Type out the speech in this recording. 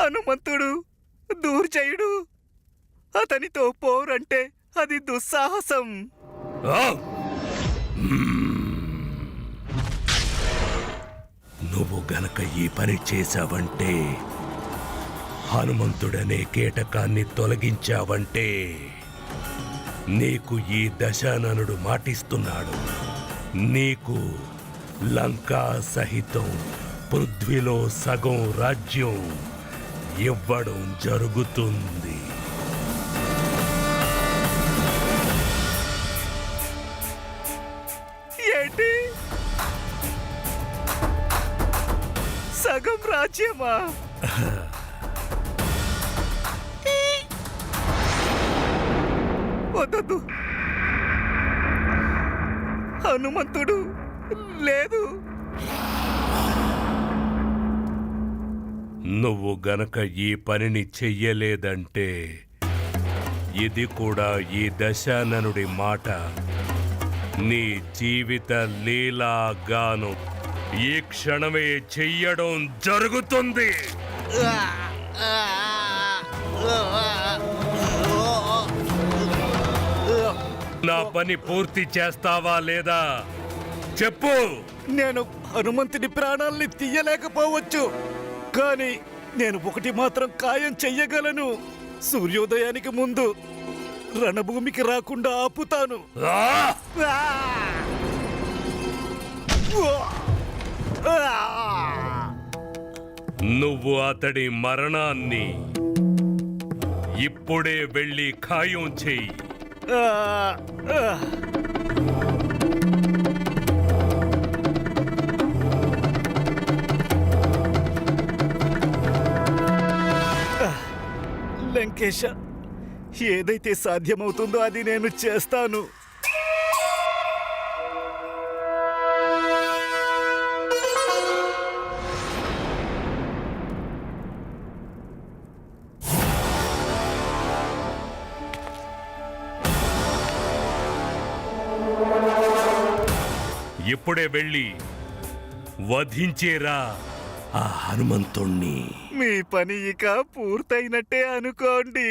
హనుమంతుడు దూర్జయుడు, అతనితో పోరంటే అది దుస్సాహసం. నువ్వు గనక ఈ పని చేశావంటే, హనుమంతుడనే కీటకాన్ని తొలగించావంటే, నీకు ఈ దశాననుడు మాటిస్తున్నాడు, నీకు లంకా సహితం పృథ్వీలో సగం రాజ్యం ఇవ్వడం జరుగుతుంది. ఏంటి? సగం రాజ్యమా? వద్దు, హనుమంతుడు లేదు. నువ్వు గనక ఈ పనిని చెయ్యలేదంటే, ఇది కూడా ఈ దశాననుడి మాట నీ జీవిత లీలాగాను ఈ క్షణమే చెయ్యడం జరుగుతుంది. నా పని పూర్తి చేస్తావా లేదా చెప్పు. నేను హనుమంతుడి ప్రాణాల్ని తీయలేకపోవచ్చు, కానీ నేను ఒకటి మాత్రం ఖాయం చెయ్యగలను. సూర్యోదయానికి ముందు రణభూమికి రాకుండా ఆపుతాను. నువ్వు అతడి మరణాన్ని ఇప్పుడే వెళ్ళి ఖాయం చెయ్యి. లంకేశ, ఏదైతే సాధ్యమవుతుందో అది నేను చేస్తాను. ఇప్పుడే వెళ్ళి వధించేరా ఆ హనుమంతుణ్ణి. మీ పని ఇక పూర్తయినట్టే అనుకోండి.